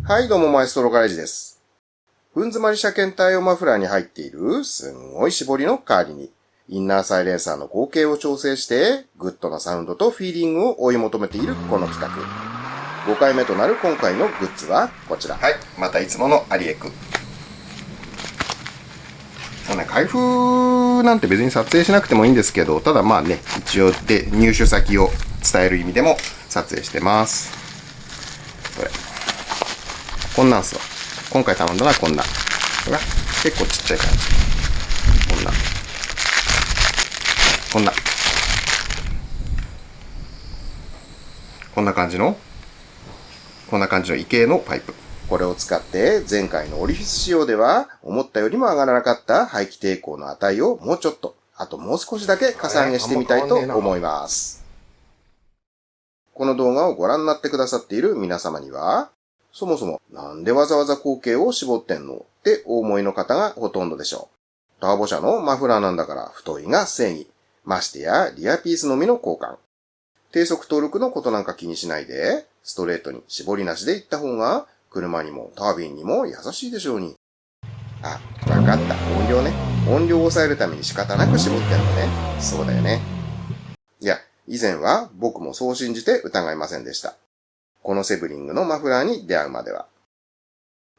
はい、どうもマエストロガレージです。ふん詰まり車検対応マフラーに入っているすんごい絞りの代わりに、インナーサイレンサーの合計を調整して、グッドなサウンドとフィーリングを追い求めているこの企画。5回目となる今回のグッズはこちら。はい、またいつものアリエク。開封なんて別に撮影しなくてもいいんですけど、ただまあね、一応で入手先を伝える意味でも撮影してます。こんなんすわ。今回頼んだのはこんな。ほら、結構ちっちゃい感じ。こんな感じの異形のパイプ。これを使って前回のオリフィス仕様では思ったよりも上がらなかった排気抵抗の値をもうちょっと、あともう少しだけかさ上げしてみたいと思います。この動画をご覧になってくださっている皆様には、そもそもなんでわざわざ口径を絞ってんのってお思いの方がほとんどでしょう。ターボ車のマフラーなんだから太いが正義。ましてやリアピースのみの交換。低速登録のことなんか気にしないで、ストレートに絞りなしで行った方が車にもタービンにも優しいでしょうに。あ、わかった。音量ね。音量を抑えるために仕方なく絞ってんのね。そうだよね。いや、以前は僕もそう信じて疑いませんでした。このセブリングのマフラーに出会うまでは。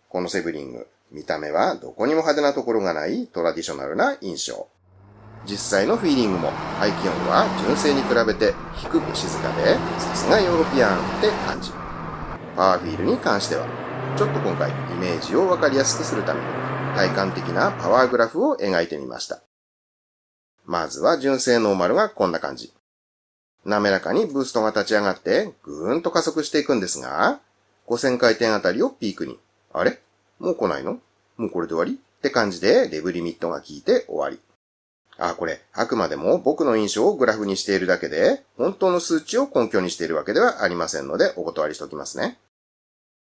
このセブリング、見た目はどこにも派手なところがないトラディショナルな印象。実際のフィーリングも排気音は純正に比べて低く静かで、さすがヨーロピアンって感じ。パワーフィールに関しては、ちょっと今回イメージをわかりやすくするために体感的なパワーグラフを描いてみました。まずは純正ノーマルがこんな感じ。滑らかにブーストが立ち上がってぐーんと加速していくんですが、5000回転あたりをピークに、あれ？もう来ないの？もうこれで終わり？って感じでレブリミットが効いて終わり。これ、あくまでも僕の印象をグラフにしているだけで、本当の数値を根拠にしているわけではありませんので、お断りしておきますね。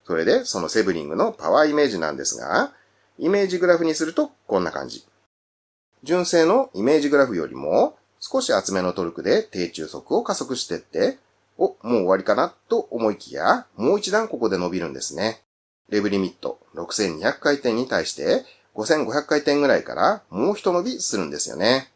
それで、そのセブリングのパワーイメージなんですが、イメージグラフにするとこんな感じ。純正のイメージグラフよりも、少し厚めのトルクで低中速を加速してって、もう終わりかなと思いきや、もう一段ここで伸びるんですね。レブリミット6200回転に対して、5500回転ぐらいからもう一伸びするんですよね。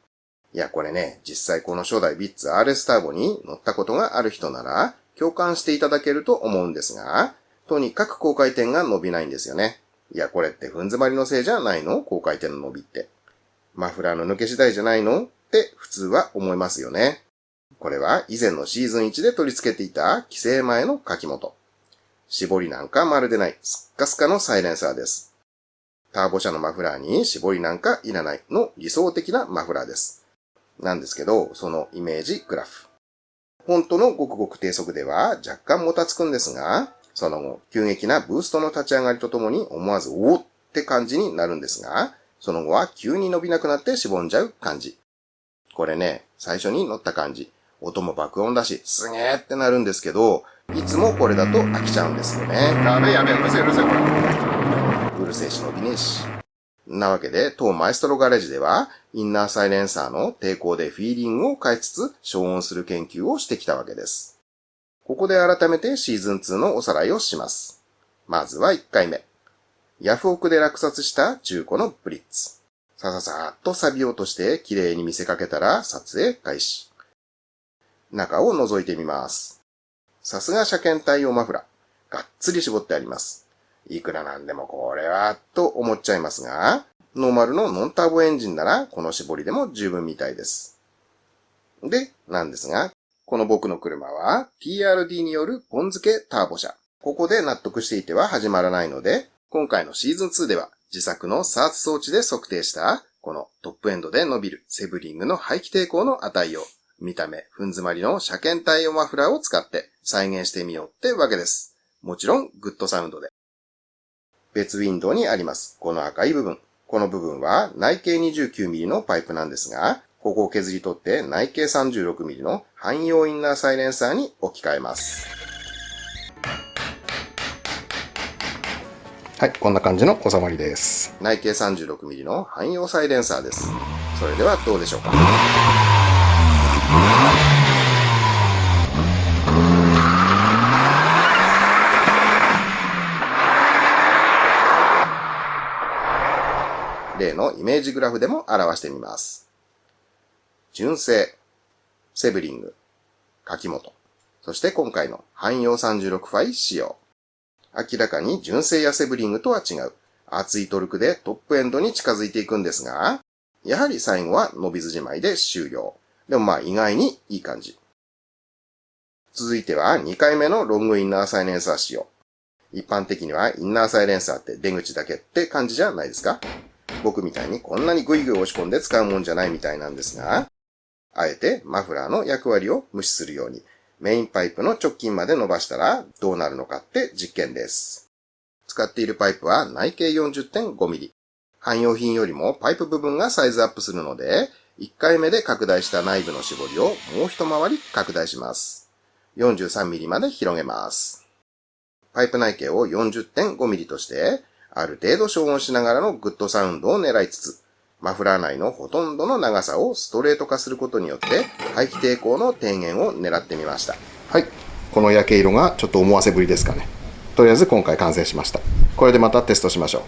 いやこれね、実際この初代ビッツ RS ターボに乗ったことがある人なら共感していただけると思うんですが、とにかく高回転が伸びないんですよね。いやこれって踏ん詰まりのせいじゃないの？高回転の伸びって。マフラーの抜け次第じゃないの？って普通は思いますよね。これは以前のシーズン1で取り付けていた規制前の書き元。絞りなんかまるでないスッカスカのサイレンサーです。ターボ車のマフラーに絞りなんかいらないの理想的なマフラーです。なんですけど、そのイメージグラフ。本当のごくごく低速では若干もたつくんですが、その後、急激なブーストの立ち上がりとともに思わずおーって感じになるんですが、その後は急に伸びなくなってしぼんじゃう感じ。これね、最初に乗った感じ。音も爆音だし、すげーってなるんですけど、いつもこれだと飽きちゃうんですよね。やべえ、うるせえ、これ。うるせえし伸びねえし。なわけで、当マエストロガレージでは、インナーサイレンサーの抵抗でフィーリングを変えつつ、消音する研究をしてきたわけです。ここで改めてシーズン2のおさらいをします。まずは1回目。ヤフオクで落札した中古のブリッツ。さーっと錆び落として綺麗に見せかけたら撮影開始。中を覗いてみます。さすが車検対応マフラー。がっつり絞ってあります。いくらなんでもこれは、と思っちゃいますが、ノーマルのノンターボエンジンならこの絞りでも十分みたいです。で、なんですが、この僕の車は TRD によるポン付けターボ車。ここで納得していては始まらないので、今回のシーズン2では自作のサーツ装置で測定したこのトップエンドで伸びるセブリングの排気抵抗の値を見た目、ふん詰まりの車検対応マフラーを使って再現してみようってわけです。もちろんグッドサウンドで。別ウィンドウにあります。この赤い部分。この部分は内径 29mm のパイプなんですが、ここを削り取って内径 36mm の汎用インナーサイレンサーに置き換えます。はい、こんな感じの収まりです。内径 36mm の汎用サイレンサーです。それではどうでしょうか。例のイメージグラフでも表してみます。純正、セブリング、柿本、そして今回の汎用36ファイ仕様。明らかに純正やセブリングとは違う、熱いトルクでトップエンドに近づいていくんですが、やはり最後は伸びずじまいで終了。でも意外にいい感じ。続いては2回目のロングインナーサイレンサー仕様。一般的にはインナーサイレンサーって出口だけって感じじゃないですか？僕みたいにこんなにグイグイ押し込んで使うもんじゃないみたいなんですが、あえてマフラーの役割を無視するようにメインパイプの直径まで伸ばしたらどうなるのかって実験です。使っているパイプは内径 40.5mm。汎用品よりもパイプ部分がサイズアップするので、1回目で拡大した内部の絞りをもう一回り拡大します。43mm まで広げます。パイプ内径を 40.5mm として、ある程度消音しながらのグッドサウンドを狙いつつ、マフラー内のほとんどの長さをストレート化することによって、排気抵抗の低減を狙ってみました。はい。この焼け色がちょっと思わせぶりですかね。とりあえず今回完成しました。これでまたテストしましょう。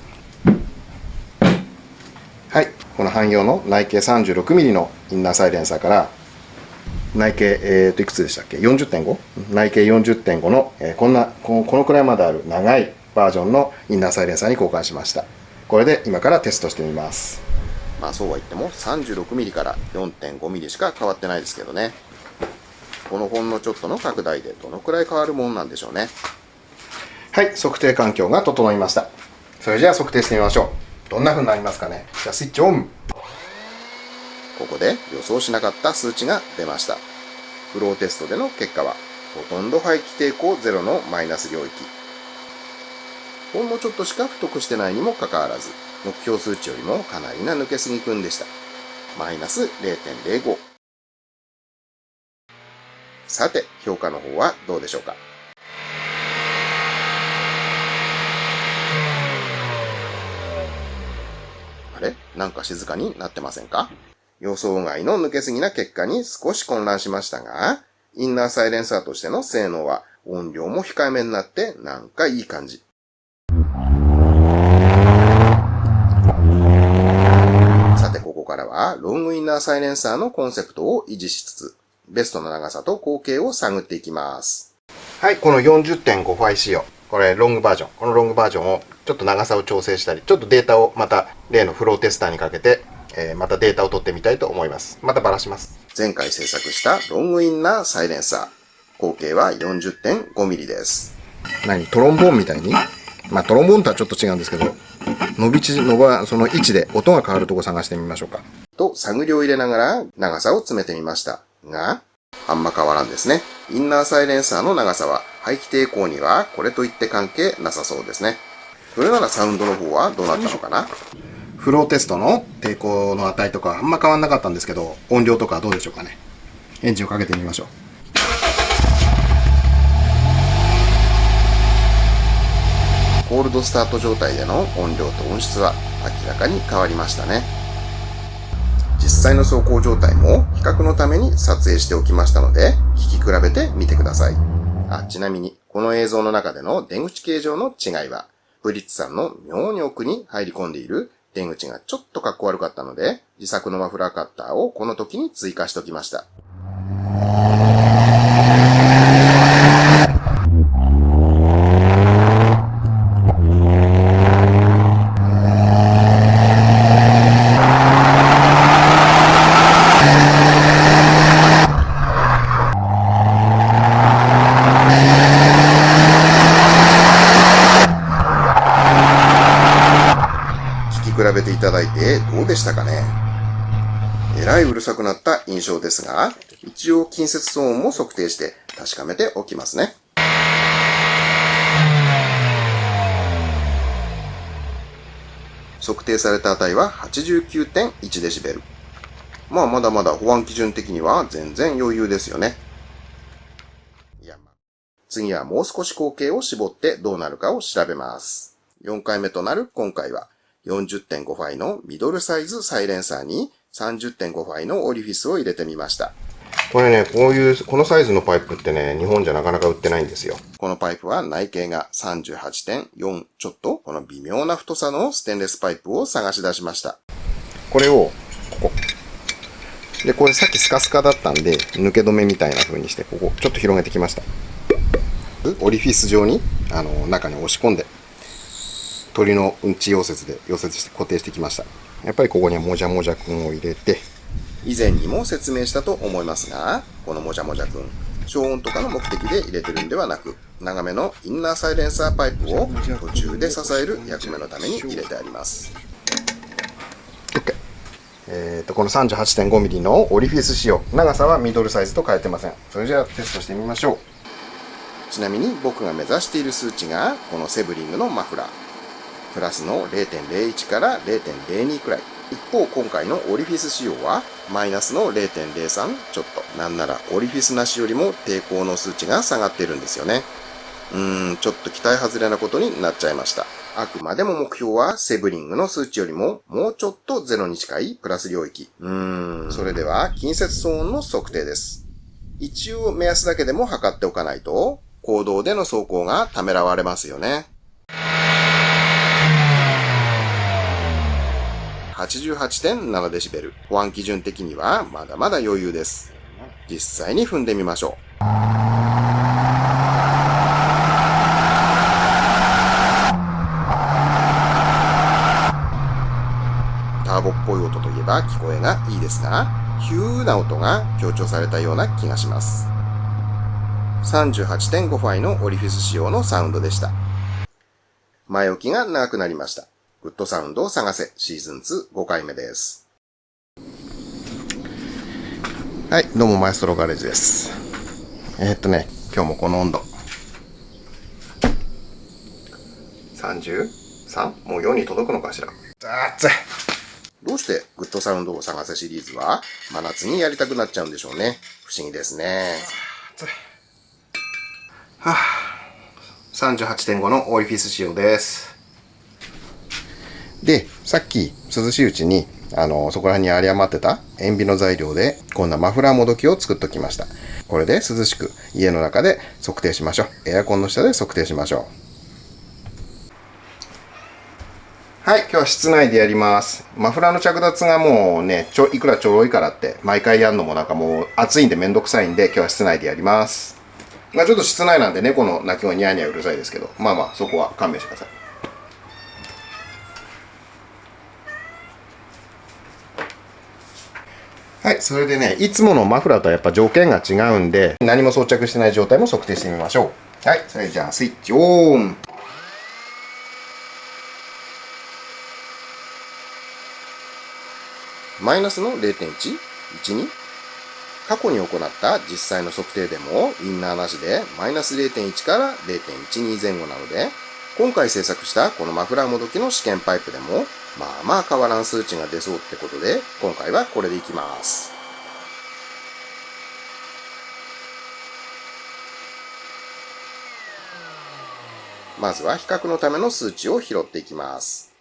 はい。この汎用の内径 36mm のインナーサイレンサーから、内径、いくつでしたっけ ?40.5？ 内径 40.5 の、このくらいまである長いバージョンのインナーサイレンサーに交換しました。これで今からテストしてみます。そうは言っても 36mm から 4.5mm しか変わってないですけどね。このほんのちょっとの拡大でどのくらい変わるもんなんでしょうね。はい、測定環境が整いました。それじゃあ測定してみましょう。どんな風になりますかね。じゃあスイッチオン。ここで予想しなかった数値が出ました。フローテストでの結果は、ほとんど排気抵抗ゼロのマイナス領域。ほんのちょっとしか太くしてないにもかかわらず、目標数値よりもかなりな抜けすぎくんでした。マイナス 0.05。さて、評価の方はどうでしょうか。あれ？なんか静かになってませんか？予想外の抜けすぎな結果に少し混乱しましたが、インナーサイレンサーとしての性能は音量も控えめになってなんかいい感じ。さてここからはロングインナーサイレンサーのコンセプトを維持しつつ、ベストな長さと口径を探っていきます。はい、この 40.5 ファイ仕様。これロングバージョン。このロングバージョンをちょっと長さを調整したり、ちょっとデータをまた例のフローテスターにかけて、またデータを取ってみたいと思います。またばらします。前回制作したロングインナーサイレンサー。口径は 40.5mm です。トロンボーンみたいにトロンボーンとはちょっと違うんですけど、その位置で音が変わるとこ探してみましょうか。と、探りを入れながら長さを詰めてみましたが、あんま変わらんですね。インナーサイレンサーの長さは排気抵抗にはこれといって関係なさそうですね。それならサウンドの方はどうなったのかな？フローテストの抵抗の値とかあんま変わんなかったんですけど、音量とかどうでしょうかね。エンジンをかけてみましょう。コールドスタート状態での音量と音質は明らかに変わりましたね。実際の走行状態も比較のために撮影しておきましたので、聞き比べてみてください。ちなみにこの映像の中での出口形状の違いは、ブリッツさんの妙に奥に入り込んでいる出口がちょっとかっこ悪かったので、自作のマフラーカッターをこの時に追加しておきました。比べていただいてどうでしたかね。えらいうるさくなった印象ですが、一応近接騒音も測定して確かめておきますね。測定された値は 89.1 デシベル。まだまだ保安基準的には全然余裕ですよね。次はもう少し口径を絞ってどうなるかを調べます。4回目となる今回は、40.5 ファイのミドルサイズサイレンサーに 30.5 ファイのオリフィスを入れてみました。これね、このサイズのパイプってね、日本じゃなかなか売ってないんですよ。このパイプは内径が 38.4 ちょっと、この微妙な太さのステンレスパイプを探し出しました。これを、ここ。で、これさっきスカスカだったんで、抜け止めみたいな風にして、ここ、ちょっと広げてきました。オリフィス状に、中に押し込んで、鳥のうんち溶接で溶接して固定してきました。やっぱりここにはもじゃもじゃくんを入れて、以前にも説明したと思いますが、このもじゃもじゃくん、消音とかの目的で入れてるんではなく、長めのインナーサイレンサーパイプを途中で支える役目のために入れてあります。OK。この 38.5mm のオリフィス仕様、長さはミドルサイズと変えてません。それじゃあテストしてみましょう。ちなみに僕が目指している数値がこのセブリングのマフラー。プラスの 0.01 から 0.02 くらい。一方今回のオリフィス仕様はマイナスの 0.03 ちょっと。なんならオリフィスなしよりも抵抗の数値が下がっているんですよね。ちょっと期待外れなことになっちゃいました。あくまでも目標はセブリングの数値よりももうちょっとゼロに近いプラス領域。それでは近接騒音の測定です。一応目安だけでも測っておかないと公道での走行がためらわれますよね。88.7 デシベル。保安基準的にはまだまだ余裕です。実際に踏んでみましょう。ターボっぽい音といえば聞こえがいいですが、ヒューな音が強調されたような気がします。38.5 ファイのオリフィス仕様のサウンドでした。前置きが長くなりました。グッドサウンドを探せシーズン2 5回目です。はい、どうもマエストロガレージです。今日もこの温度。33？ もう4に届くのかしら。暑い。どうしてグッドサウンドを探せシリーズは真夏にやりたくなっちゃうんでしょうね。不思議ですね。はぁ、38.5 のオリフィス仕様です。で、さっき涼しいうちにそこら辺に有り余ってた塩ビの材料でこんなマフラーもどきを作っときました。これで涼しく家の中で測定しましょう。エアコンの下で測定しましょう。はい、今日は室内でやります。マフラーの着脱がもうね、いくらちょろいからって毎回やるのもなんかもう暑いんでめんどくさいんで、今日は室内でやります。まあちょっと室内なんで猫の鳴き声ニャーニャーうるさいですけど、まあまあそこは勘弁してください。はい、それでね、いつものマフラーとはやっぱ条件が違うんで、何も装着してない状態も測定してみましょう。はい、それじゃあスイッチオン。マイナスの 0.1？ 12？ 過去に行った実際の測定でもインナーなしでマイナス 0.1 から 0.12 前後なので、今回制作したこのマフラーもどきの試験パイプでもまあまあ変わらん数値が出そうってことで、今回はこれでいきます。まずは比較のための数値を拾っていきます。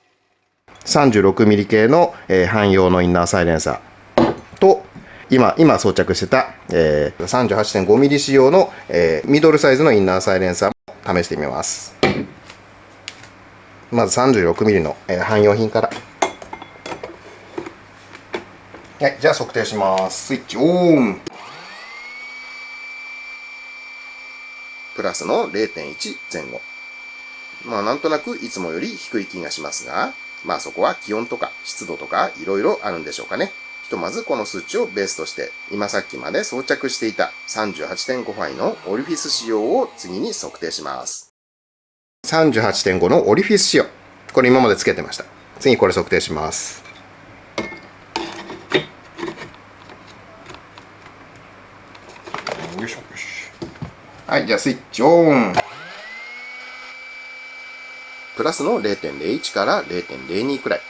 36mm 系の、汎用のインナーサイレンサーと、今装着してた、38.5mm 仕様の、ミドルサイズのインナーサイレンサーも試してみます。まず 36mm の、汎用品から。はい、じゃあ測定します。スイッチオン。プラスの 0.1 前後。まあなんとなくいつもより低い気がしますが、まあそこは気温とか湿度とかいろいろあるんでしょうかね。ひとまずこの数値をベースとして、今さっきまで装着していた 38.5 ファイのオリフィス仕様を次に測定します。38.5 のオリフィス仕様。これ今までつけてました。次これ測定します。よいしょ。はい、じゃあスイッチオン。プラスの 0.01 から 0.02 くらい。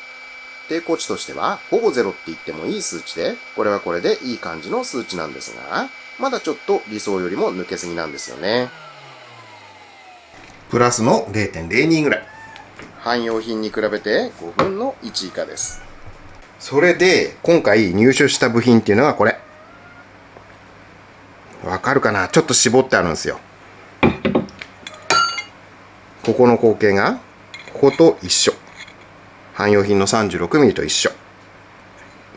抵抗値としてはほぼゼロって言ってもいい数値で、これはこれでいい感じの数値なんですが、まだちょっと理想よりも抜けすぎなんですよね。プラスの 0.02 ぐらい。汎用品に比べて5分の1以下です。それで今回入手した部品っていうのはこれ。わかるかな？ちょっと絞ってあるんですよ。ここの口径がここと一緒。汎用品の 36mm と一緒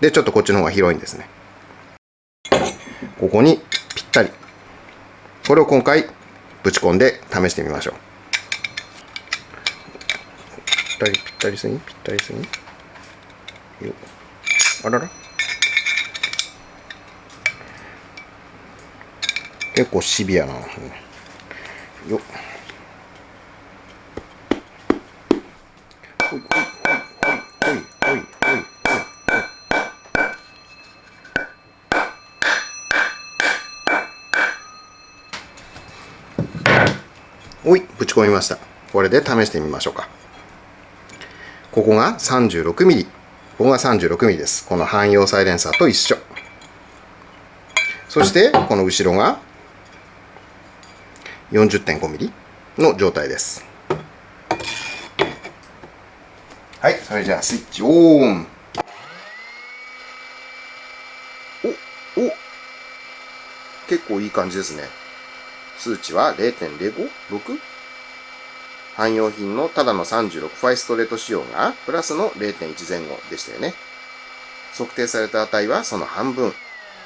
で、ちょっとこっちの方が広いんですね。ここにぴったり。これを今回ぶち込んで試してみましょう。ぴったりすぎよ。あらら、結構シビアなよ。ほいほいほいほいほいほいほい。おい、ぶち込みました。これで試してみましょうか。ここが 36mm、ここが 36mm です。この汎用サイレンサーと一緒。そしてこの後ろが 40.5mm の状態です。はい、それじゃあスイッチオン。お、結構いい感じですね。数値は 0.05？6？ 汎用品のただの36ファイストレート仕様がプラスの 0.1 前後でしたよね。測定された値はその半分。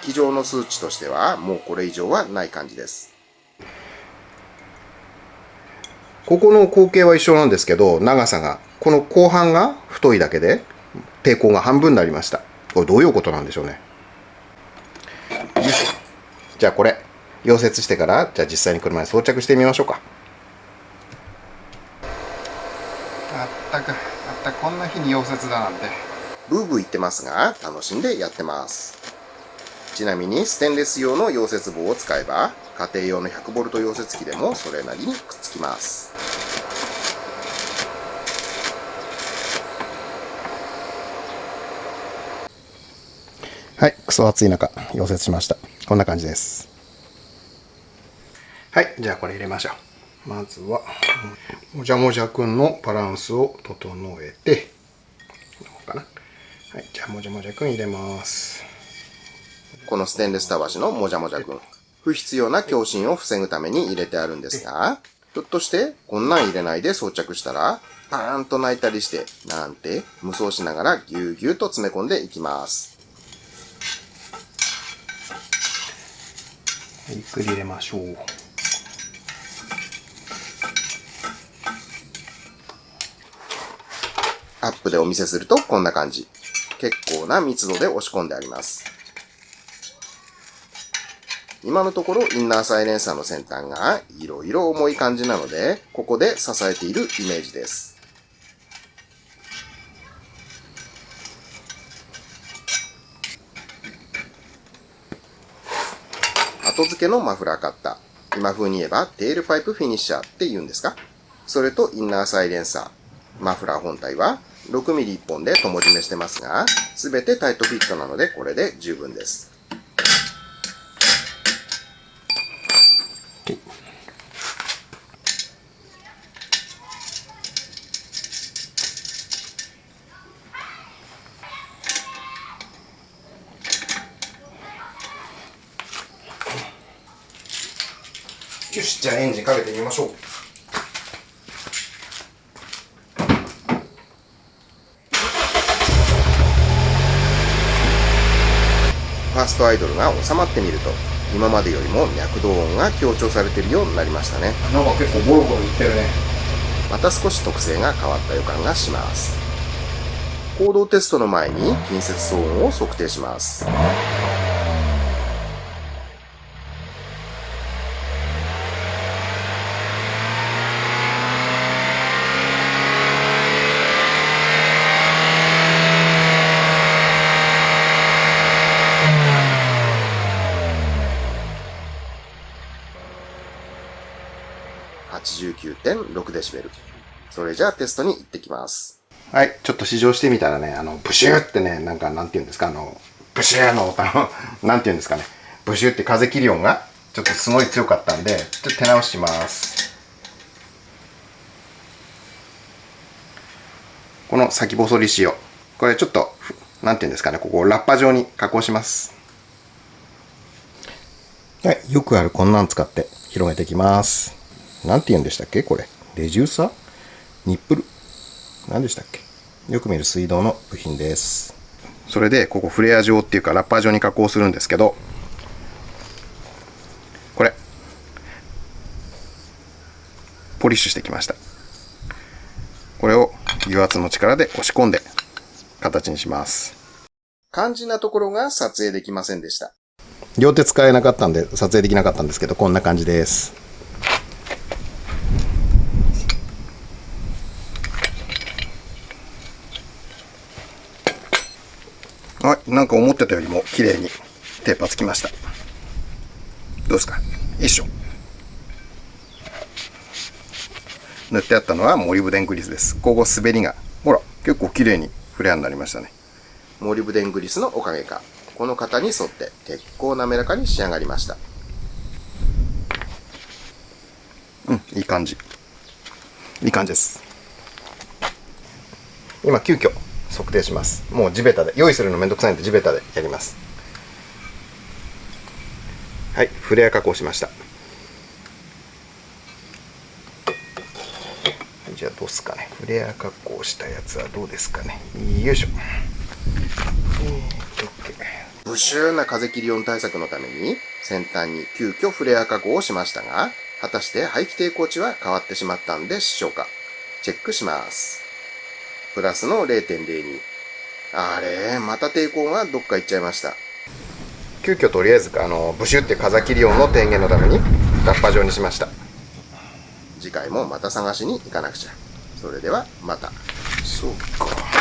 机上の数値としてはもうこれ以上はない感じです。ここの口径は一緒なんですけど、長さが、この後半が太いだけで抵抗が半分になりました。これどういうことなんでしょうね。じゃあこれ溶接してから、じゃあ実際に車に装着してみましょうか。あったくこんな日に溶接だなんて。ブーブー言ってますが、楽しんでやってます。ちなみにステンレス用の溶接棒を使えば、家庭用の 100V 溶接機でもそれなりにくっつきます。はい、クソ暑い中、溶接しました。こんな感じです。はい、じゃあこれ入れましょう。まずは、もじゃもじゃくんのバランスを整えて、どうかな。はい、じゃあもじゃもじゃくん入れます。このステンレスたわしのもじゃもじゃくん、不必要な共振を防ぐために入れてあるんですが、ひょっとしてこんなん入れないで装着したら、パーンと鳴いたりして、なんて無双しながらぎゅうぎゅうと詰め込んでいきます。ゆっくり入れましょう。アップでお見せするとこんな感じ。結構な密度で押し込んであります。今のところインナーサイレンサーの先端がいろいろ重い感じなので、ここで支えているイメージです。後付けのマフラーカッター。今風に言えばテールパイプフィニッシャーって言うんですか？それとインナーサイレンサー。マフラー本体は 6mm1 本で友締めしてますが、すべてタイトフィットなのでこれで十分です。よし、じゃあエンジンかけてみましょう。ファーストアイドルが収まってみると、今までよりも脈動音が強調されているようになりましたね。なんか結構ボロボロいってるね。また少し特性が変わった予感がします。行動テストの前に近接騒音を測定します。89.6 デシベル。それじゃあテストに行ってきます。はい、ちょっと試乗してみたらね、ブシューってね、なんて言うんですか、ブシューの音なんて言うんですかね、ブシューって風切り音が、ちょっとすごい強かったんで、ちょっと手直しします。この先細り仕様。これちょっと、なんて言うんですかね、ここをラッパ状に加工します。はい、よくあるこんなん使って広げていきます。なんて言うんでしたっけこれ。レジューサー？ニップル？何でしたっけ？よく見る水道の部品です。それで、ここフレア状っていうかラッパー状に加工するんですけど、これ、ポリッシュしてきました。これを油圧の力で押し込んで形にします。肝心なところが撮影できませんでした。両手使えなかったんで撮影できなかったんですけど、こんな感じです。はい、なんか思ってたよりも綺麗にテーパーつきました。どうですか？一緒。塗ってあったのはモリブデングリスです。ここ滑りが、ほら、結構綺麗にフレアになりましたね。モリブデングリスのおかげか、この型に沿って結構滑らかに仕上がりました。いい感じ。いい感じです。今、急遽測定します。もう地べたで、用意するのめんどくさいんで地べたでやります。はい、フレア加工しました。じゃあどうすかね。フレア加工したやつはどうですかね。よいしょ。ブシューな風切り音対策のために先端に急遽フレア加工をしましたが、果たして排気抵抗値は変わってしまったんでしょうか。チェックします。プラスの 0.02。あれ、また抵抗がどっか行っちゃいました。急遽とりあえずブシュって風切り音の低減のためにラッパ状にしました。次回もまた探しに行かなくちゃ。それではまた。そうか。